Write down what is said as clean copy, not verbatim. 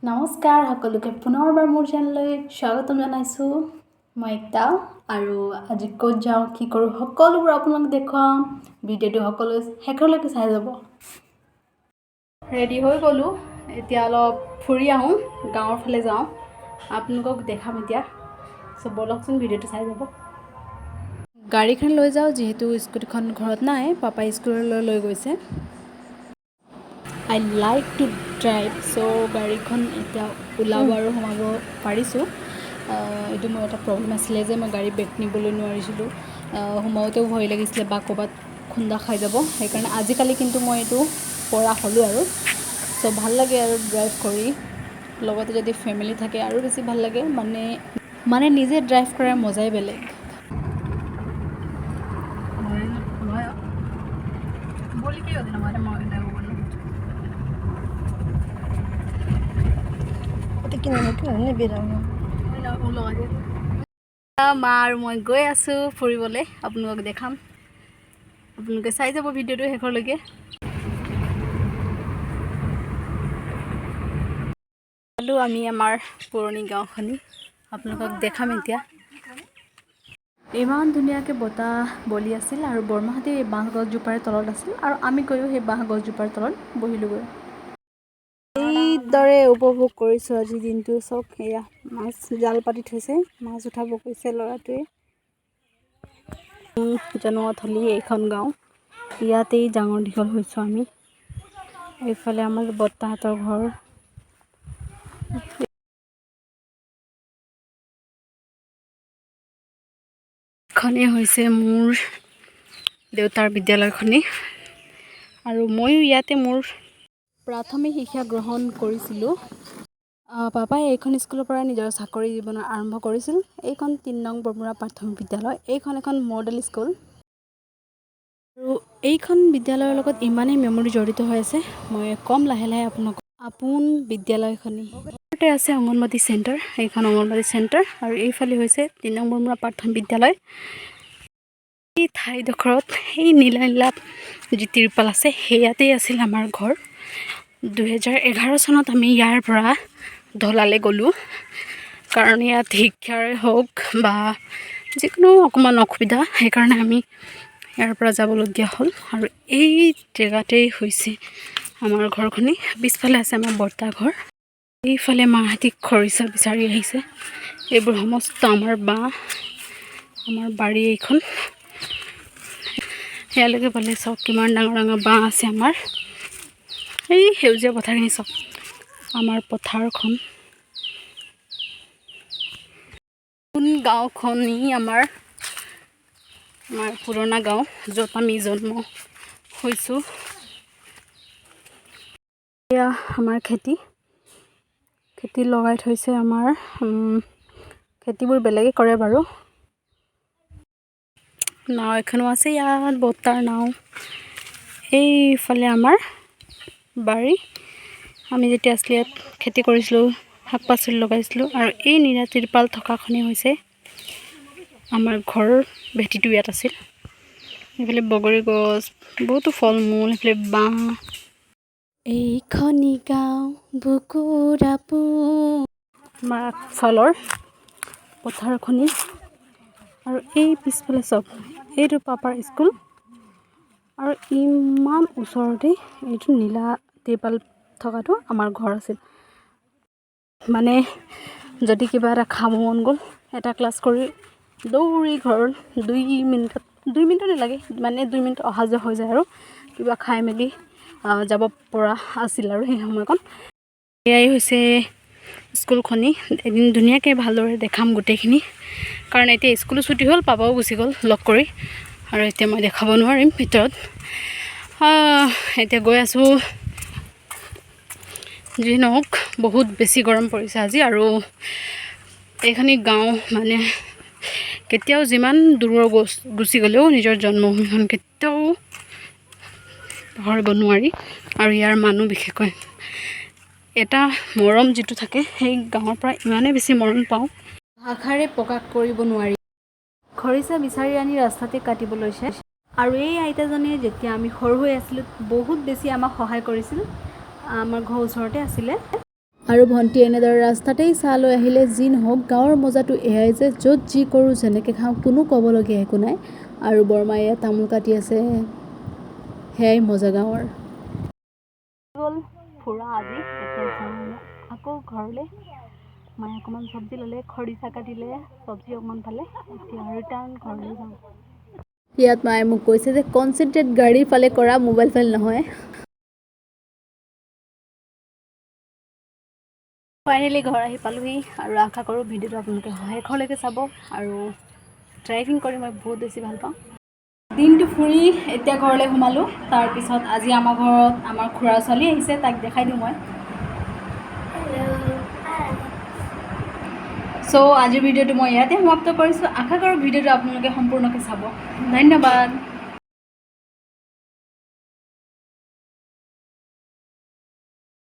নমস্কাৰ সকলোকে পুনৰবাৰ মোৰ চেনেললৈ স্বাগতম জনাইছোঁ মই একতা আৰু আজি ক'ত যাওঁ কি কৰোঁ সকলোবোৰ আপোনালোকক দেখুৱাম ভিডিঅ'টো সকলো শেষলৈকে চাই যাব ৰেডি হৈ গ'লো এতিয়া অলপ ফুৰি আহোঁ গাঁৱৰ ফালে যাওঁ আপোনালোকক দেখাম এতিয়া সো বলকচোন ভিডিঅ'টো চাই যাব গাড়ীখন লৈ যাওঁ যেহেতু স্কুটিখন ঘৰত নাই পাপাই স্কুললৈ লৈ গৈছে I like to drive so গাড়ীখন এতিয়া ওলাব আৰু সোমাব পাৰিছোঁ এইটো মোৰ এটা প্ৰব্লেম আছিলে যে মই গাড়ী বেক নিবলৈ নোৱাৰিছিলোঁ সোমাওঁতেও ভয় লাগিছিলে বা ক'ৰবাত খুন্দা খাই যাব সেইকাৰণে আজিকালি কিন্তু মই এইটো পৰা হ'লোঁ আৰু চ' ভাল লাগে আৰু ড্ৰাইভ কৰি লগতে যদি ফেমিলি থাকে আৰু বেছি ভাল লাগে মানে নিজে ড্ৰাইভ কৰাৰ মজাই বেলেগ মা আৰু মই গৈ আছোঁ ফুৰিবলৈ আপোনালোকক দেখাম আপোনালোকে চাই যাব ভিডিঅ'টো শেষলৈকে আমি আমাৰ পুৰণি গাঁওখনি আপোনালোকক দেখাম এতিয়া ইমান ধুনীয়াকৈ বতাহ বলি আছিল আৰু বৰমাহঁতে এই বাঁহ গছজোপাৰ তলত আছিল আৰু আমি গৈও সেই বাঁহ গছজোপাৰ তলত বহিলোগৈ এইদৰে উপভোগ কৰিছোঁ আজি দিনটো চব এয়া মাছ জাল পাতি থৈছে মাছ উঠাব কৈছে ল'ৰাটোৱে জন্মথলী এইখন গাঁও ইয়াতেই ডাঙৰ দীঘল হৈছোঁ আমি এইফালে আমাৰ বৰ্তাহঁতৰ ঘৰ এইখনেই হৈছে মোৰ দেউতাৰ বিদ্যালয়খনি আৰু ময়ো ইয়াতে মোৰ প্ৰাথমিক শিক্ষা গ্ৰহণ কৰিছিলোঁ পাপাই এইখন স্কুলৰ পৰা নিজৰ চাকৰি জীৱন আৰম্ভ কৰিছিল এইখন ৩ নং বৰমুৰা প্ৰাথমিক বিদ্যালয় এইখন এখন মডেল স্কুল আৰু এইখন বিদ্যালয়ৰ লগত ইমানেই মেমৰি জড়িত হৈ আছে মই কম লাহে লাহে আপোনাক আপোন বিদ্যালয়খনি ইয়াতে আছে অংগনবাদী চেণ্টাৰ এইখন অংগনবাদী চেণ্টাৰ আৰু এইফালে হৈছে ৩ নং বৰমুৰা প্ৰাথমিক বিদ্যালয় এই ঠাইডোখৰত সেই নীলা নীলা যি তিৰপাল আছে সেয়াতেই আছিল আমাৰ ঘৰ 2011 চনত আমি ইয়াৰ পৰা ঢলালে গ'লোঁ কাৰণ ইয়াত শিক্ষাৰে হওক বা যিকোনো অকণমান অসুবিধা সেইকাৰণে আমি ইয়াৰ পৰা যাবলগীয়া হ'ল আৰু এই জেগাতেই হৈছে আমাৰ ঘৰখনি পিছফালে আছে আমাৰ বৰ্তা ঘৰ এইফালে মাহঁতে খৰিচা বিচাৰি আহিছে এইবোৰ সমস্ত আমাৰ বাৰী এইখন ইয়ালৈকে পালে চাওক কিমান ডাঙৰ ডাঙৰ বাঁহ আছে আমাৰ এই সেউজীয়া পথাৰখিনি চাওক আমাৰ পথাৰখন কোন গাঁওখনি আমাৰ পুৰণা গাঁও য'ত আমি জন্ম হৈছোঁ এয়া আমাৰ খেতি লগাই থৈছে আমাৰ খেতিবোৰ বেলেগে কৰে বাৰু নাও এখনো আছে ইয়াত বৰ্তাৰ নাও এইফালে আমাৰ বাৰী আমি যেতিয়া আছিলে ইয়াত খেতি কৰিছিলোঁ শাক পাচলি লগাইছিলোঁ আৰু এই নীলা তিৰপাল থকাখনেই হৈছে আমাৰ ঘৰৰ ভেটিটো ইয়াত আছিল এইফালে বগৰী গছ বহুতো ফল মূল এইফালে বাঁহ এইখনি গাঁও বুকুৰাপু আমাৰ আগফালৰ পথাৰখনি আৰু এই পিছফালে চব এইটো পাপাৰ স্কুল আৰু ইমান ওচৰতে এইটো নীলা তিৰপাল থকাটো আমাৰ ঘৰ আছিল মানে যদি কিবা এটা খাব মন গ'ল এটা ক্লাছ কৰি দৌৰি ঘৰ 2 মিনিটত নালাগে মানে 2 মিনিট অহা যোৱা হৈ যায় আৰু কিবা খাই মেলি যাব পৰা আছিল আৰু সেই সময়কণ এয়াই হৈছে স্কুলখনি এদিন ধুনীয়াকৈ ভালদৰে দেখাম গোটেইখিনি কাৰণ এতিয়া স্কুলো ছুটি হ'ল পাপাও গুচি গ'ল লগ কৰি আৰু এতিয়া মই দেখাব নোৱাৰিম ভিতৰত এতিয়া গৈ আছোঁ যি নহওক বহুত বেছি গৰম পৰিছে আজি আৰু এইখিনি গাঁও মানে কেতিয়াও যিমান দূৰৰ গুচি গ'লেও নিজৰ জন্মভূমিখন কেতিয়াও পাহৰিব নোৱাৰি আৰু ইয়াৰ মানুহ বিশেষকৈ এটা মৰম যিটো থাকে সেই গাঁৱৰ পৰা ইমানেই বেছি মৰম পাওঁ ভাষাৰে প্ৰকাশ কৰিব নোৱাৰি খৰিচা বিচাৰি আনি ৰাস্তাতে কাটিব লৈছে আৰু এই আইতাজনীয়ে যেতিয়া আমি সৰু হৈ আছিলোঁ বহুত বেছি আমাক সহায় কৰিছিল আমাৰ ঘৰৰ ওচৰতে আছিলে আৰু ভণ্টি এনেদৰে ৰাস্তাতেই চাহ লৈ আহিলে। যি নহওক গাঁৱৰ মজাটো এয়াই যে য'ত যি কৰোঁ যেনেকৈ খাওঁ কোনো ক'বলগীয়া একো নাই। আৰু বৰমায়ে তামোল কাটি আছে, সেয়াই মজা গাঁৱৰ। গ'ল ফুৰা আজি, এতিয়া যাওঁ আকৌ ঘৰলৈ। মায়ে অকণমান চব্জি ল'লে, খৰিচা কাটিলে, চব্জি অকণমান পালে, এতিয়া ৰিটাৰ্ণ ঘৰলৈ যাওঁ। ইয়াত মায়ে মোক কৈছে যে কনচেনট্ৰেট গাড়ীৰ ফালে কৰা, মোবাইল ফালে নহয়। ফাইনেলি ঘৰ আহি পালোহি আৰু আশা কৰোঁ ভিডিঅ'টো আপোনালোকে শেষলৈকে চাব। আৰু ড্ৰাইভিং কৰি মই বহুত বেছি ভাল পাওঁ। দিনটো ফুৰি এতিয়া ঘৰলৈ সোমালোঁ। তাৰপিছত আজি আমাৰ ঘৰত আমাৰ খুৰাৰ ছোৱালী আহিছে, তাক দেখাই দিওঁ মই। চ' আজিৰ ভিডিঅ'টো মই ইয়াতে সমাপ্ত কৰিছোঁ। আশা কৰোঁ ভিডিঅ'টো আপোনালোকে সম্পূৰ্ণকৈ চাব। ধন্যবাদ।